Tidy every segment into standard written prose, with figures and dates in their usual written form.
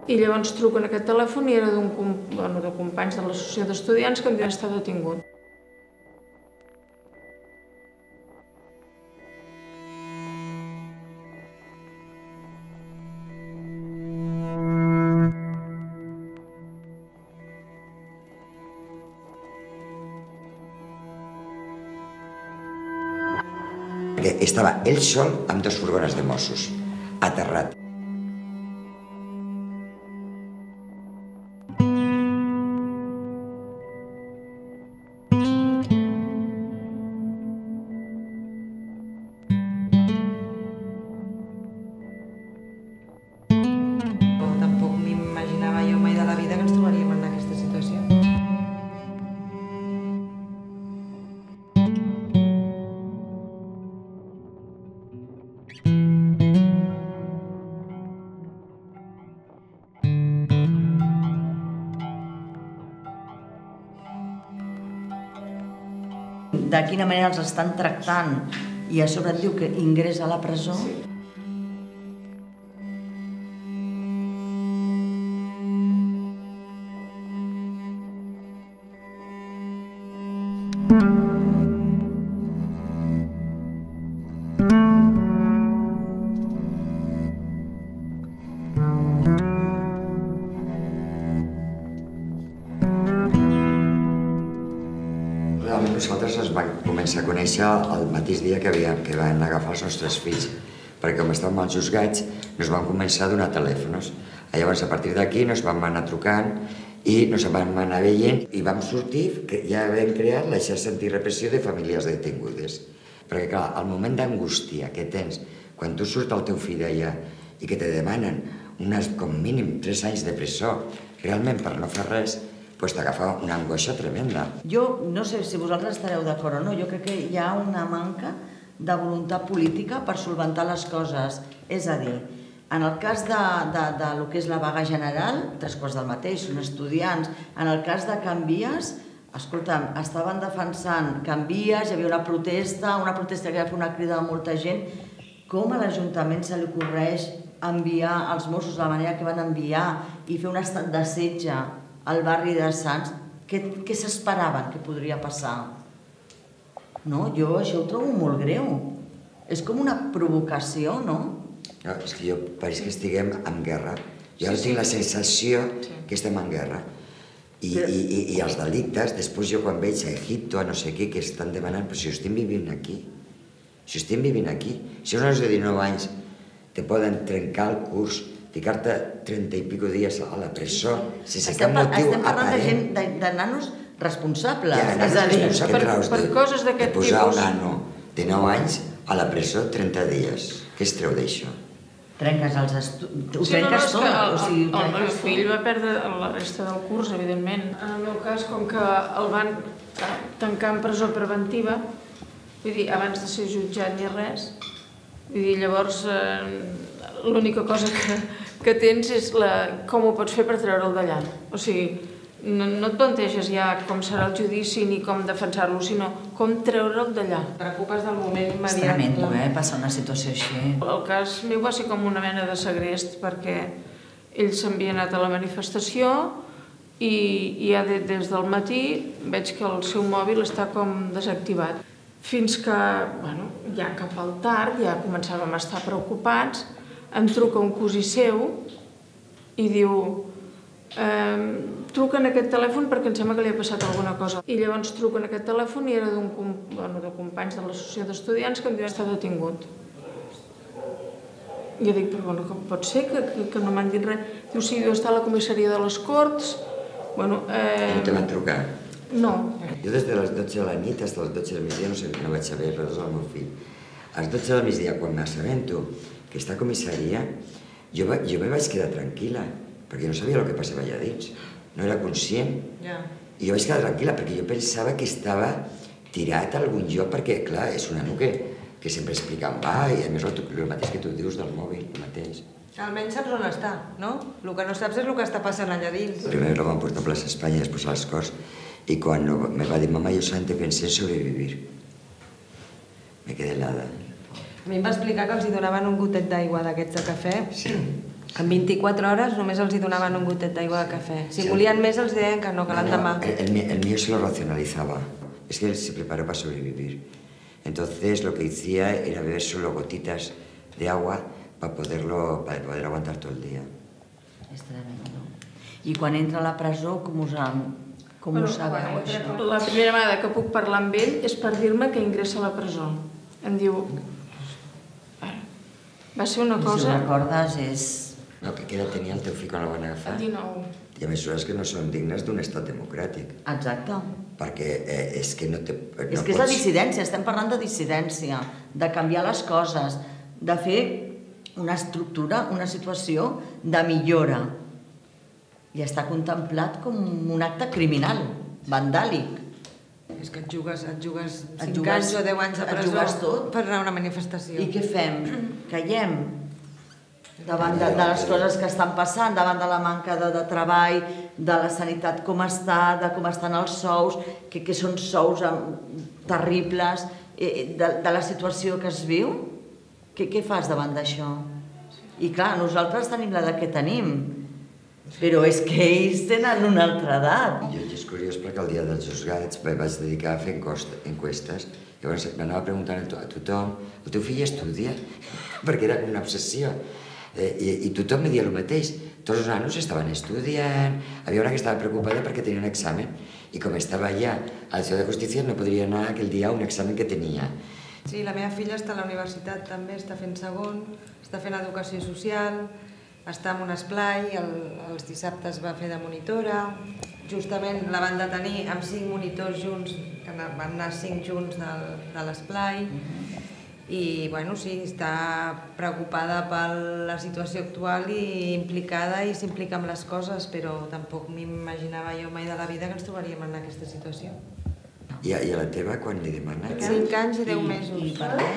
I llavors truquen a aquest telèfon i era de companys de l'associació d'estudiants que havien estat detingut. Estava ell sol amb 2 furgones de Mossos, aterrat. Tampoc m'imaginava jo mai de la vida que ens trobaríem en aquesta situació. De quina manera els estan tractant i a sobre et diu que ingressa a la presó. Realment nosaltres ens vam començar a conèixer el mateix dia que van agafar els nostres fills, perquè com estàvem als juzgats ens vam començar a donar telèfons. Llavors a partir d'aquí ens vam anar trucant i ens vam anar veient i vam sortir que ja vam creat la xarxa antirepressió de famílies detingudes. Perquè clar, el moment d'angústia que tens quan tu surts el teu fill d'allà i que te demanen com mínim 3 anys de presó realment per no fer res, doncs t'agafa una angoixa tremenda. Jo no sé si vosaltres estareu d'acord o no, jo crec que hi ha una manca de voluntat política per solventar les coses. És a dir, en el cas de lo que és la vaga general, 3/4 del mateix, són estudiants. En el cas de Can Vies, escolta'm, estaven defensant Can Vies, hi havia una protesta que va fer una crida de molta gent. Com a l'Ajuntament se li ocorreix enviar els Mossos de la manera que van enviar i fer un estat de setge al barri de Sants? Què s'esperaven que podria passar? No, jo això ho trobo molt greu. És com una provocació, no? No, és que jo pareix que estiguem en guerra. Jo ara tinc la sensació que estem en guerra. I els delictes, després jo quan veig a Egipto, a no sé què, que estan demanant, però si ho estem vivint aquí, si ho estem vivint aquí, si uns nois de 19 anys te poden trencar el curs, ficar-te 30 i pico dies a la presó, sense cap motiu aparent. Estem parlant de nanos responsables. Ja, nanos responsables, per coses d'aquest tipus. De posar un nano de 9 anys a la presó 30 dies. Què es treu d'això? Trenques els estudis, ho trenques tot. El meu fill va perdre la resta del curs, evidentment. En el meu cas, com que el van tancar en presó preventiva, vull dir, abans de ser jutjat ni res, vull dir, llavors l'única cosa que tens és com ho pots fer per treure'l d'allà. O sigui, no et planteges ja com serà el judici ni com defensar-lo, sinó com treure'l d'allà. Et preocupes del moment immediat. És tremendo, passar una situació així. El cas meu va ser com una mena de segrest, perquè ell s'havia anat a la manifestació i ja des del matí veig que el seu mòbil està com desactivat. Fins que, ja cap al tard, ja començàvem a estar preocupats, em truca un cosí seu i diu truquen a aquest telèfon perquè em sembla que li ha passat alguna cosa. I llavors truquen a aquest telèfon i era de companys de l'associació d'estudiants que havien estat detingut. I jo dic, però com pot ser que no m'han dit res? Diu, sí, deu estar a la comissaria de les Corts. No te van trucar? No. Jo des de les 12 de la nit fins a les 12 del migdia no vaig saber res del meu fill. A les 12 del migdia, quan m'assabento que està a comissaria, jo me vaig quedar tranquil·la, perquè no sabia el que passava allà dins. No era conscient. I jo vaig quedar tranquil·la perquè jo pensava que estava tirat a algun lloc, perquè, clar, és un nano que sempre explica on va, i a més el mateix que tu dius del mòbil, el mateix. Almenys saps on està, no? El que no saps és el que està passant allà dins. Primer lo van portar a plaça Espanya i després a les Corts, y cuando me va a decir, mamá, yo solamente pensé en sobrevivir. Me quedé helada. A mi em va explicar que els hi donaven un gotet d'aigua d'aquests de cafè En 24 hores només els hi donaven un gotet d'aigua de cafè. Si volien més els deien que no, que l'endemà. El mío se lo racionalizaba. Es que él se preparó para sobrevivir. Entonces lo que hacía era beber solo gotitas de agua para poder aguantar todo el día. És tremendo. I quan entra a la presó, com ho sabeu, això? La primera vegada que puc parlar amb ell és per dir-me que ingressa a la presó. Em diu... Va ser una cosa... Si ho recordes, és... No, que edad tenía el teu fill quan el van agafar? 19. I a mesures que no són dignes d'un estat democràtic. Exacte. Perquè és que no té... És que és la dissidència, estem parlant de dissidència, de canviar les coses, de fer una estructura, una situació de millora. I està contemplat com un acte criminal, vandàlic. És que et jugues 5 anys o 10 anys de presó per anar a una manifestació. I què fem? Callem davant de les coses que estan passant, davant de la manca de treball, de la sanitat com està, de com estan els sous, que són sous terribles, de la situació que es viu. Què fas davant d'això? I clar, nosaltres tenim l'edat que tenim, però és que ells tenen una altra edat. Jo és curiós perquè el dia dels juzgats vaig dedicar a fer enquestes. Llavors m'anava preguntant a tothom, el teu fill estudia? Perquè era una obsessió. I tothom me dia el mateix. Tots els nanos estaven estudiant, havia una que estava preocupada perquè tenia un examen i com estava allà a la Ciutat de Justícia no podria anar aquell dia a un examen que tenia. Sí, la meva filla està a la universitat també, està fent segon, està fent educació social, està en un esplai, els dissabtes va fer de monitora, justament la van detenir amb 5 monitors junts, que van anar 5 junts de l'esplai, i bueno, sí, està preocupada per la situació actual i implicada i s'implica amb les coses, però tampoc m'imaginava jo mai de la vida que ens trobaríem en aquesta situació. I a la teva quan li demanen? 5 anys i 10 mesos. I per què?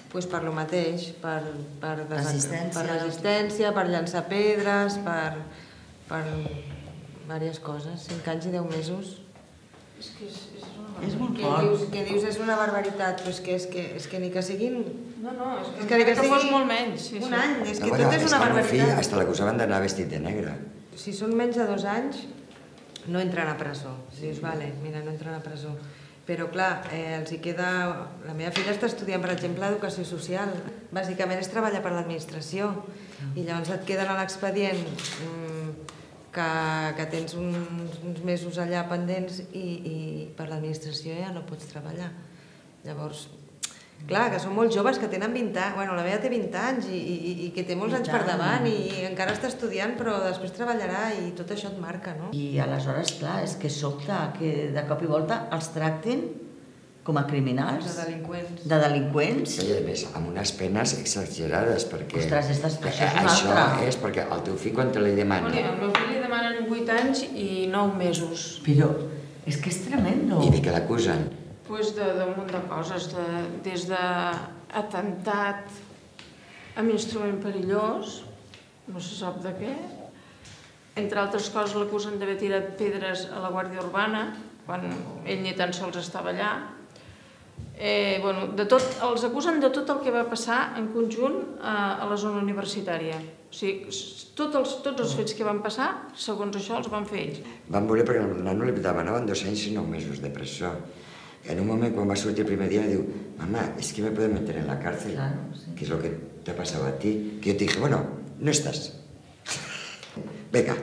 Doncs per lo mateix, per Resistència. resistència, per llançar pedres, per diverses coses. 5 anys i 10 mesos. És molt fort. Què dius? És una barbaritat, però és que ni que siguin... No, És que ni que fos sigui molt menys. un any, és que No, tot és una el meu fill barbaritat. hasta l'acusaven d'anar vestit de negre. Si són menys de 2 anys, no entren a presó. Dius, vale, mira, no entren a presó. Però clar, els hi queda... La meva filla està estudiant, per exemple, educació social. Bàsicament és treballar per l'administració. I llavors et queden a l'expedient que tens uns mesos allà pendents i per l'administració ja no pots treballar. Llavors, clar, que són molt joves, que tenen 20 anys, bueno, la meva té 20 anys i que té molts anys per davant i encara està estudiant, però després treballarà i tot això et marca, no? I aleshores, clar, és que sobta que de cop i volta els tractin com a criminals. De delinqüents. De delinqüents. I a més, amb unes penes exagerades, perquè... Ostres, això és una Això altra. és perquè el teu fill quan te li demana... Al meu fill li demanen 8 anys i 9 mesos. Però és que és tremendo. I de què l'acusen? Pues d'un munt de coses, des d'atemptat amb instrument perillós, no se sap de què. Entre altres coses l'acusen d'haver tirat pedres a la Guàrdia Urbana, quan ell ni tan sols estava allà. Els acusen de tot el que va passar en conjunt a la zona universitària. O sigui, tots els fets que van passar, segons això, els van fer ells. Van voler perquè al nano li demanaven 2 anys i 9 mesos de presó. En un moment, quan va sortir el primer dia, me diu, mamá, es que me pueden meter en la cárcel. Claro, sí. ¿Qué es lo que te ha pasado a ti? Que yo te dije, bueno, no estás. Venga,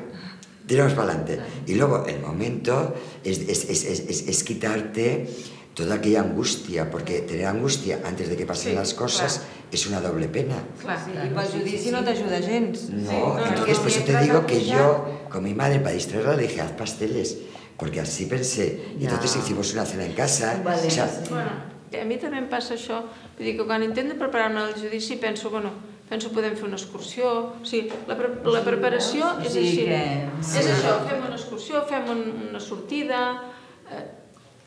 tiramos para adelante. Y luego el momento es quitarte toda aquella angustia, porque tener angustia antes de que pasen las cosas es una doble pena. I pel judici no t'ajuda gens. No, entonces por eso te digo que yo, con mi madre, para distraerla, le dije, haz pasteles, porque así pensé. Y entonces hicimos una cena en casa. Vale. O sea, Bueno, a mi també em passa això. Vull dir que quan intento preparar-me al judici penso podem fer una excursió. O sigui, la preparació és així. És això, fem una excursió, fem una sortida.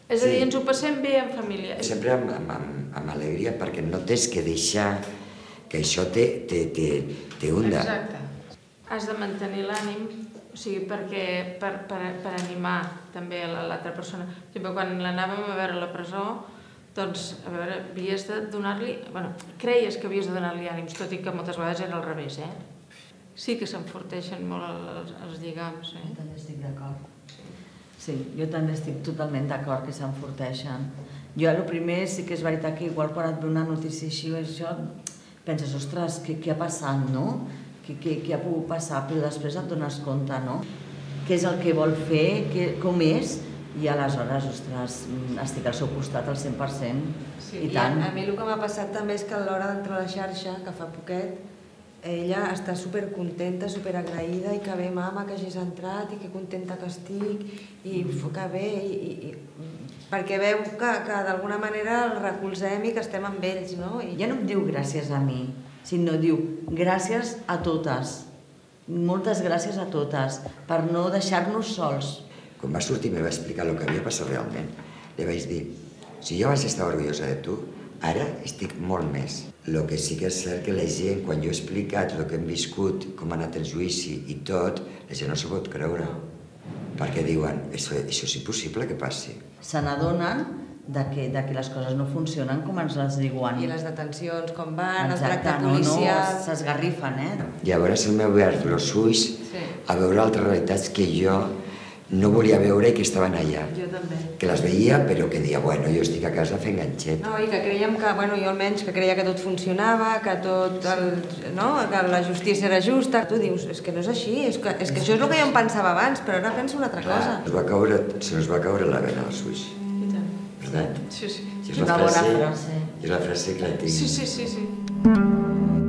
És a dir, ens ho passem bé en família. Sempre amb alegria, perquè no tens que deixar que això te hunda. Exacte. Has de mantenir l'ànim, o sigui, perquè per animar també l'altra persona. Per exemple, quan l'anàvem a veure a la presó, doncs, a veure, havies de donar-li... Bueno, creies que havies de donar-li ànims, tot i que moltes vegades era al revés, sí que s'enforteixen molt els lligams. Jo també estic d'acord. Sí, jo també estic totalment d'acord que s'enforteixen. Jo, el primer, sí que és veritat que igual quan et ve una notícia així, això, penses, ostres, què ha passat, no? Què ha pogut passar? Però després et dones compte, no? Què és el que vol fer, com és, i aleshores, ostres, estic al seu costat al 100%, i tant. A mi el que m'ha passat també és que a l'hora d'entrar a la xarxa, que fa poquet, ella està supercontenta, superagraïda, i que bé, mama, que hagis entrat, i que contenta que estic, i que bé, perquè veu que d'alguna manera el recolzem i que estem amb ells, no? Ja no em diu gràcies a mi, sinó diu gràcies a totes, moltes gràcies a totes, per no deixar-nos sols. Quan va sortir i me va explicar el que havia passat realment, li vaig dir, si jo vaig estar orgullosa de tu, ara estic molt més. El que sí que és cert que la gent, quan jo he explicat el que hem viscut, com ha anat el judici i tot, la gent no s'ho pot creure. Perquè diuen, això és impossible que passi. Se n'adonen que les coses no funcionen com ens les diuen. I les detencions, com van, el Exacte, tracte policial... no, s'esgarrifen, Llavors m'he obert els ulls a veure altres realitats que jo no volia veure i que estaven allà. Jo també. Que les veia, però que deia, bueno, jo estic a casa fent ganxet. No, i que creiem que, bueno, jo almenys, que creia que tot funcionava, que que la justícia era justa. Tu dius, és que no és així, és que això és el que jo em pensava abans, però ara penso una altra cosa. Se nos va caure la vena als ulls. I tant. ¿Verdad? Sí, sí. És una bona frase. És la frase que la tinc. Sí.